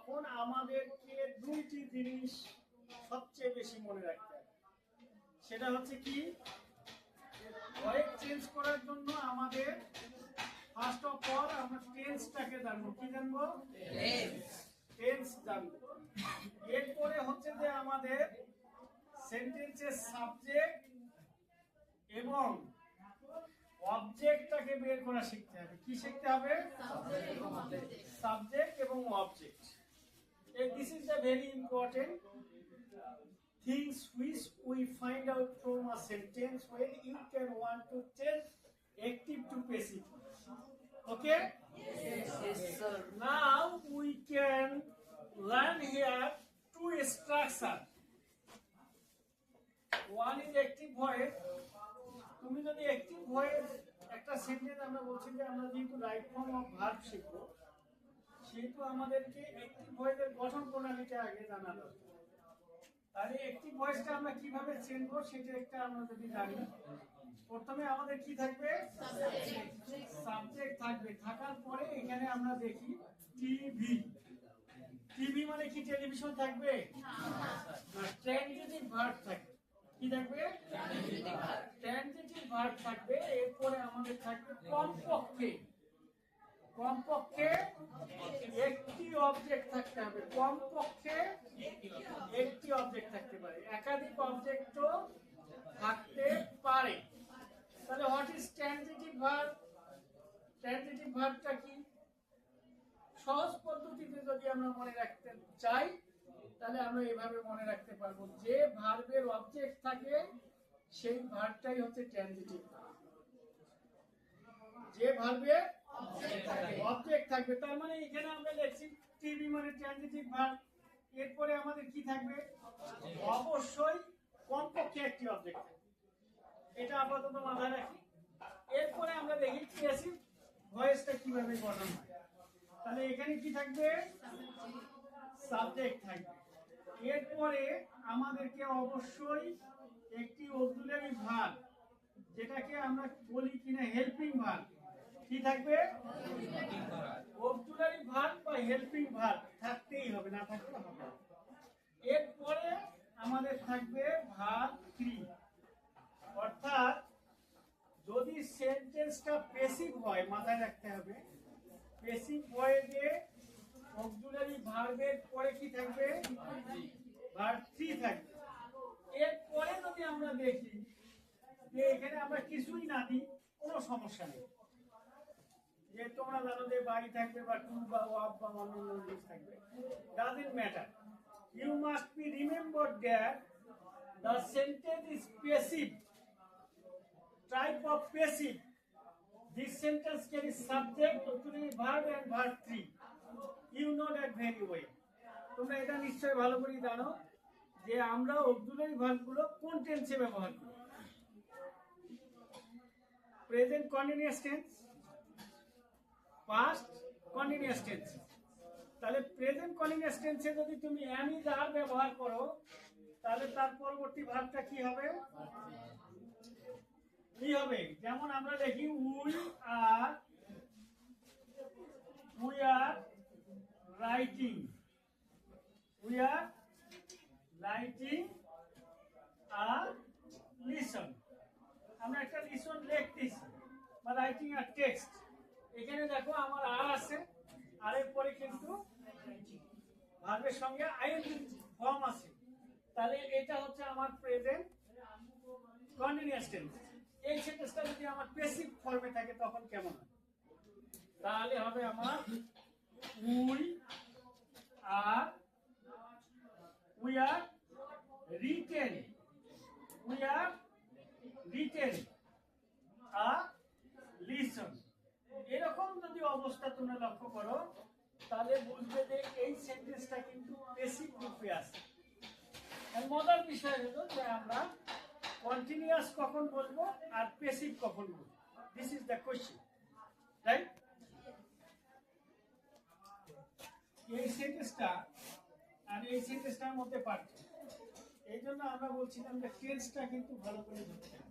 তখন আমাদেরকে দুইটি জিনিস সবচেয়ে বেশি মনে রাখতে হবে। সেটা হচ্ছে কি, ভয়েস চেঞ্জ করার জন্য আমাদের ফার্স্ট অফ অল আমরা টেন্সটাকে জানবো। কি জানবো? টেন্স জানবো। এরপরে হচ্ছে যে আমাদের সেন্টেন্সের সাবজেক্ট এবং অবজেক্টটাকে বের করা শিখতে হবে। কি শিখতে হবে? সাবজেক্ট এবং object. This is the very important things which we find out from a sentence when you can want to change active to passive. Okay? Yes, sir. Now we can learn here two structure. One is active voice. তুমি যদি active voice একটা sentence, আমরা বলছি যে আমরা যেহেতু right form of verb শিখবো, সেহেতু আমাদেরকে অ্যাক্টিভ ভয়েসের গঠন প্রণালীটা আগে জানা দরকার। তাহলে অ্যাক্টিভ ভয়েসটা আমরা কিভাবে চিনবো সেটা একটা আমরা যদি জানি, প্রথমে আমাদের কি থাকবে? সাবজেক্ট থাকবে। থাকার পরে এখানে আমরা দেখি টিভি। টিভি মানে কি টেলিভিশন থাকবে? না, ট্রানজিটিভ ভার্ব থাকবে। কি থাকবে? ট্রানজিটিভ ভার্ব থাকবে। এরপরে আমাদের থাকবে কমপক্ষে একটি অবজেক্ট থাকতে হবে। কমপক্ষে একটি অবজেক্ট থাকতে পারে, একাধিক অবজেক্টও থাকতে পারে। তাহলে what is transitive verb? Transitive ভার্বটা কি? সহজ পদ্ধতিতে যদি আমরা মনে রাখতে চাই তাহলে আমরা এভাবে মনে রাখতে পারবো, যে ভার্বের অবজেক্ট থাকে সেই ভার্বটাই হচ্ছে ট্রানজিটিভ ভার্ব। যে ভার্বের অবজেক্ট থাকবে, তার মানে এখানে আমরা লিখছি টিভি মানে ট্রানজিটিভ ভার্ব। এরপরে আমাদের কি থাকবে? অবশ্যই কমপক্ষে একটি অবজেক্ট থাকবে। এটা আপাতত মাথায় রাখি। এরপরে আমরা দেখি প্যাসিভ ভয়েসটা কিভাবে গঠন হয়। তাহলে এখানে কি থাকবে? সাবজেক্ট থাকবে। এরপরে আমাদেরকে অবশ্যই একটি অক্সিলারি ভার্ব, যেটাকে আমরা বলি কিনা হেল্পিং ভার্ব, কি থাকবে? অক্সিলারি ভার্ব বা হেল্পিং ভার্ব থাকতেই হবে, না থাকলে হবে না। এরপরে আমাদের থাকবে ভার্ব ক্রিয়া। অর্থাৎ যদি সেন্টেন্সটা প্যাসিভ হয়, মাথায় রাখতে হবে প্যাসিভ ভয়েসে অক্সিলারি ভার্বের পরে কি থাকবে? ভার্ব থ্রি থাকবে। এরপরে যদি আমরা দেখি যে এখানে আমরা কিছুই না দিই, কোনো সমস্যা নেই। যে তোমরা জানো যে বাই থাকবে বা টু বা ওয়াব বা অন্যান্য জিনিস থাকবে, doesn't matter. You must be remember that the sentence is passive, type of passive. This sentence carries subject, auxiliary verb and verb three. You know that very well. তোমরা এটা নিশ্চয়ই ভালো করে জানো যে আমরা অক্সিলারি ভার্বগুলো কোন টেন্সে ব্যবহার করি। Present continuous tense, past continuous tense. তাহলে প্রেজেন্ট কন্টিনিউয়াস টেন্সে যদি তুমি am is are ব্যবহার করো, তাহলে তার পরবর্তী ভার্বটা কি হবে? কি হবে? যেমন আমরা দেখি we are writing, a lesson. আমরা একটা লিসন লিখতেছি বা রাইটিং আ টেক্সট। এখানে দেখো আমার আর আছে, আর এর পরে কিন্তু ভার্বের সঙ্গে আইএনজি ফর্ম আছে। তাহলে এটা হচ্ছে আমার প্রেজেন্ট কন্টিনিউয়াস টেন্স। এই সেন্টেন্সটা যদি আমার প্যাসিভ ফর্মে থাকে তখন কেমন হয়? তাহলে হবে আমার we are written a lesson. এরকম যদি অবস্থা তোমরা লক্ষ্য করো তাহলে বুঝবে যে এই সেন্টেন্সটা কিন্তু প্যাসিভ রূপে আছে। আর মজার বিষয় হলো যে আমরা কন্টিনিউয়াস কখন বলবো আর প্যাসিভ কখন বলবো, this is the question, right? এই সেন্টেন্সটা আর এই সেন্টেন্সটার মধ্যে পার্থক্য। এই জন্য আমরা বলছিলাম যে টেন্সটা কিন্তু ভালো করে ধরতে হবে।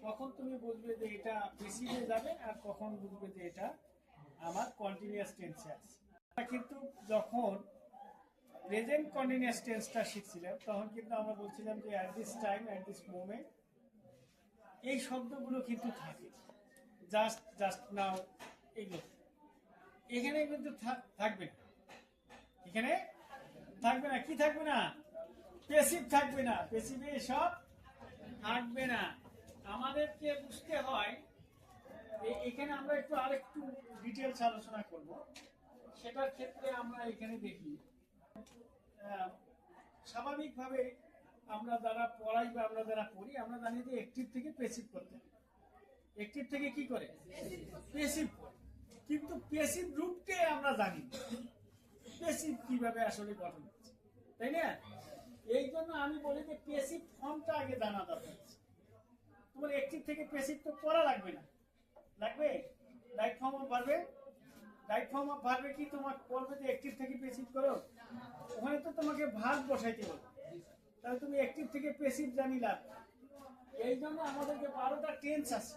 কখন তুমি বুঝবে যে এটা প্যাসিভে যাবে আর কখন বুঝবে যে এটা আমার কন্টিনিউয়াস টেন্সে আছে। কিন্তু যখন প্রেজেন্ট কন্টিনিউয়াস টেন্সটা শিখছিলাম তখন কিন্তু আমরা বলছিলাম যে at this time, at this moment, এই শব্দগুলো কিন্তু থাকে, জাস্ট, জাস্ট নাও, এগুলো এখানে কিন্তু থাকবে না। এখানে থাকবে না। কি থাকবে না? পেসিভ থাকবে না। পেসিভে এসব থাকবে না। আমাদেরকে বুঝতে হয়। এখানে আমরা একটু আরেকটু ডিটেলস আলোচনা করব। সেটার ক্ষেত্রে আমরা এখানে দেখি স্বাভাবিকভাবে আমরা যারা পড়াই বা আমরা যারা পড়ি আমরা জানি যে অ্যাক্টিভ থেকে পেসিভ করতে, অ্যাক্টিভ থেকে কি করে পেসিভ করে, কিন্তু পেসিভ রূপকে আমরা জানি পেসিভ কিভাবে আসলে গঠন হচ্ছে, তাই না? এই জন্য আমি বলি যে পেসিভ ফর্মটা আগে জানা দরকার। তোমার অ্যাক্টিভ থেকে পেসিভ তো করা লাগবে না, লাগবে রাইট ফর্ম অফ ভার্বে। রাইট ফর্ম অফ ভার্বে কি তোমাকে বলবে যে অ্যাক্টিভ থেকে পেসিভ করো? ওখানে তো তোমাকে ভার্ব বসাইতে হবে। তাহলে তুমি অ্যাক্টিভ থেকে পেসিভ জানিলা। এই জন্য আমাদের যে 12টা টেন্স আছে,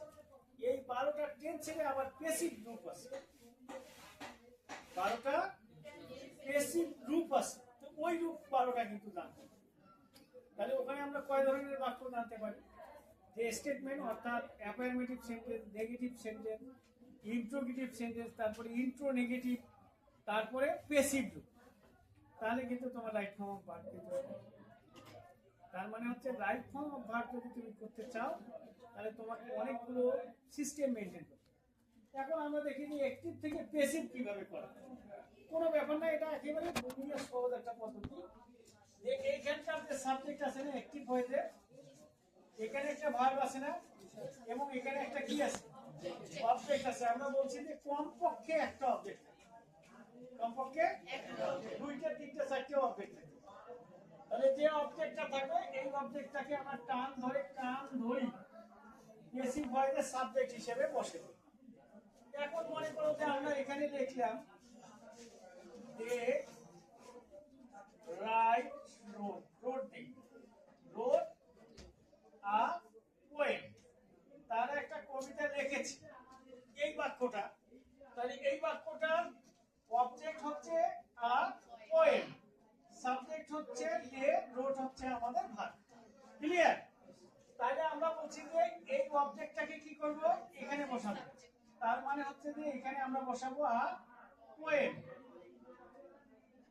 এই 12টা টেন্সের আবার পেসিভ রূপ আছে। 12টা পেসিভ রূপ আছে, তো ওই রূপ 12টা কিন্তু জানতে হবে। তাহলে ওখানে আমরা কয় ধরনের বাক্য জানতে পারি? যে স্টেটমেন্ট, অর্থাৎ affirmative sentence, negative sentence, interrogative sentence, তারপরে ইন্ট্রো নেগেটিভ, তারপরে পেসিভ রূপ। তাহলে কিন্তু তোমার রাইট ফর্ম অফ ভার্ব কিন্তু। তার মানে হচ্ছে রাইট ফর্ম অফ ভার্ব যদি তুমি করতে চাও তাহলে তোমাকে অনেকগুলো সিস্টেম মেনটেন করতে। এখন আমরা দেখি যে অ্যাক্টিভ থেকে পেসিভ কিভাবে করা। কোনো ব্যাপার না, এটা একেবারে দুনিয়ার সহজ একটা পদ্ধতি। যে এইখানকার যে সাবজেক্ট আছে না অ্যাক্টিভ হয়েছে, এখানে একটা ভার্ব আছে না, এবং এখানে একটা কি আছে অবজেক্ট আছে। আমরা বলছি যে কমপক্ষে একটা অবজেক্ট, কমপক্ষে দুইটা, তিনটা, চারটে অবজেক্ট থাকে। তাহলে যে অবজেক্টটা থাকবে এই অবজেক্টটাকে আমরা টান ধরে কান ধরি পেসিভ ভয়েসে সাবজেক্ট হিসেবে বসে। এখন মনে করো যে আমরা এখানে লিখলাম যে রাইট রোড, রোড দিই, রোড আ পোয়েম, তার একটা কবিতা লিখেছি এই বাক্যটা। তাহলে এই বাক্যটার অবজেক্ট হচ্ছে আ পোয়েম, সাবজেক্ট হচ্ছে এ, রোড হচ্ছে আমাদের ভার্ব। ক্লিয়ার? তাহলে আমরা বলছি যে এই অবজেক্টটাকে কি করব, এখানে বসাবো। তার মানে হচ্ছে যে এখানে আমরা বসাবো আ পোয়েম,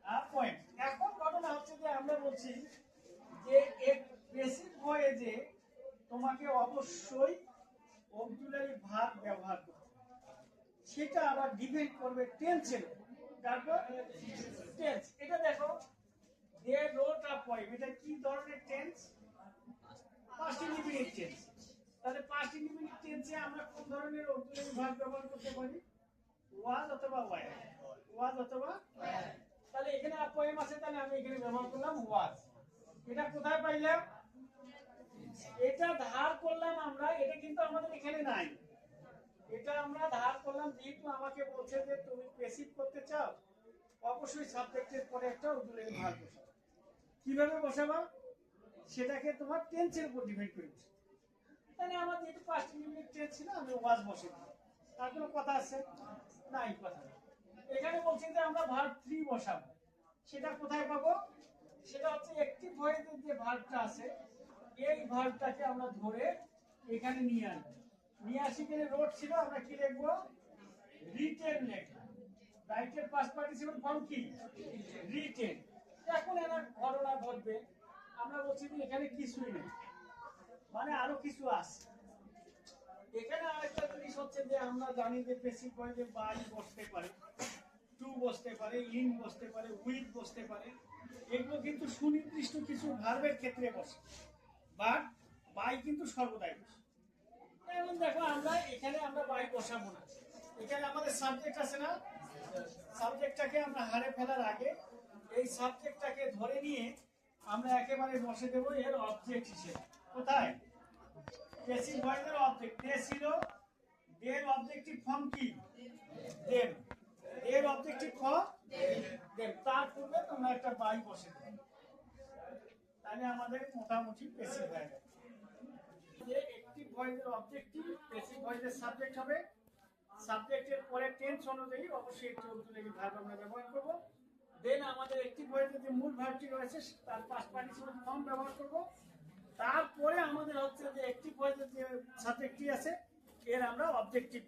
আ পোয়েম। এখন ঘটনা হচ্ছে যে আমরা বলছি যে এক বেসিক ভয়েসে তোমাকে অবশ্যই অক্সিলারি ভার্ব ব্যবহার করতে হবে। সেটা আবার ডিপেন্ড করবে টেন্সের উপর। তারপর টেন্স, এটা দেখো দে রোট আ পোয়েম, এটা কি ধরনের টেন্স? Past indefinite tense. তাহলে পাস্ট ইনডিফিনিট টেন্সে আমরা কোন ধরনের অক্সিলারি ভার্ব ব্যবহার করতে পারি? ওয়াজ অথবা ওয়ার, ওয়াজ অথবা ওয়ার। তাহলে এখানে আ পোয়েম আছে, তাহলে আমি এখানে ব্যবহার করলাম ওয়াজ। এটা কোথায় পাইলাম? এটা ধার করলাম আমরা, এটা কিন্তু আমাদের এখানে নাই। এটা আমরা ধার করলাম, যেহেতু আমাকে বলছে যে তুমি পেসিভ করতে চাও অবশ্যই সাবজেক্টের পরে একটা অক্সিলারি ভার্ব বসাবে। কিভাবে বসাবা সেটাকে তোমার টেন্সের উপর ডিপেন্ড করে বসে। তাহলে আমার যেহেতু পাস্ট ইনডিফিনিট টেন্স ছিল আমি ওয়াজ বসে দিই। তার কোনো কথা আছে? নাই, কথা নেই। এখানে বলছি যে আমরা ভার্ব 3 বসাবো। সেটা কোথায় পাবো? সেটা হচ্ছে অ্যাক্টিভ ভয়েসের যে ভার্বটা আছে এই ভার্বটাকে আমরা ধরে এখানে নিয়ে আসবো। নিয়ে আসি গেলে রোড ছিল, আমরা কি লিখবো? রিটেন লিখবো। রাইটের পাস্ট পার্টিসিপল ফর্ম কি? রিটেন। এখন এর ঘটনা ঘটবে, আমরা বলছি যে এখানে কিছুই নেই, মানে আরো কিছু আছে। এখানে আরেকটা জিনিস হচ্ছে যে আমরা জানি যে পেসিভ ভয়েসে বাই বসতে পারে, টু বসতে পারে, ইন বসতে পারে, উইথ বসতে পারে। এগুলো কিন্তু সুনির্দিষ্ট কিছু ভার্বের ক্ষেত্রে বসে, বাট বাই কিন্তু সর্বদাই বসে। এখন দেখো আমরা এখানে আমরা বাই বসাবো না, এখানে আমাদের সাবজেক্ট আছে না, সাবজেক্টটাকে আমরা হারে ফেলার আগে এই সাবজেক্টটাকে ধরে নিয়ে আমরা একেবারে বসে দেবো এর অবজেক্ট হিসেবে। কোথায়? পেসিভ ভয়েসের অবজেক্ট দে ছিল, দের অবজেক্টিভ ফর্ম কি? দেম। এর অবজেক্টিভ ফর্ম দেম। তার পূর্বে তোমরা একটা বাই বসে দেবে, তাহলে আমাদের মোটামুটি পেসিভ হয়ে যাবে। যে অ্যাক্টিভ ভয়েসের অবজেক্টিভ, পেসিভ ভয়েসের সাবজেক্ট হবে, সাবজেক্টের পরে টেন্স অনুযায়ী অবশ্যই একটি অক্সিলারি ভার্ব আমরা ব্যবহার করব। দেন আমাদের অ্যাক্টিভ ভয়েসের যে মূল ভার্বটি রয়েছে তার পাস্ট পার্টিসিপল ফর্ম ব্যবহার করব। তারপরে আমাদের হচ্ছে যে অ্যাক্টিভ ভয়েসের যে সাবজেক্টটি আছে এর আমরা অবজেক্টিভ